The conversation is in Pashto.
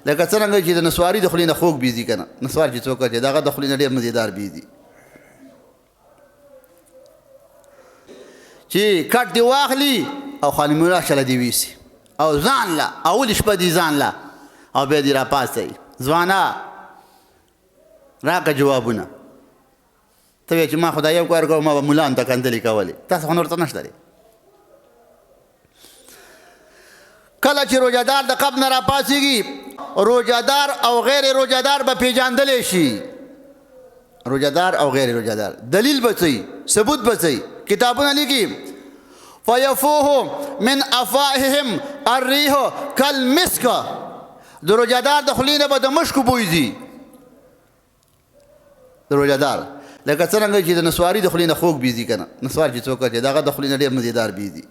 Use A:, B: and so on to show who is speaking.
A: لکه څرنګه چې د نسواري د خولې نه خوږ بيزي که نه نسوار چې څوک چې د هغه د خولې نه ډېر مزېدار بيزي چې کټ دې واخلي او خانم مولا شله دې ویسي او ځان له اول شپه دې ځان له او بیا دې راپاڅئ ځوانه راکړه جوابونه ته وایې چې ما خو دا یو کار کوم ما به ملا هم ته کندلې کولې تاسو خو نور څه نشته دی کله چې روژهدار د قبر نه راپاڅېږي روژهدار او غیر روژهدار به پیژندلی شي روژهدار او غیر روژهدار دلیل به څه ثبوت به څه کتابونه لیکي فیفوه من افواههم الریح کالمسک د روژهدار د خولې نه به د مشکو بوی ځي د روژهدار لکه څرنګه چې د نسواري د خولې نه خوږ بيزي که نه نسوار چې څوک چې د هغه د خولې نه ډېر مزېدار بيزي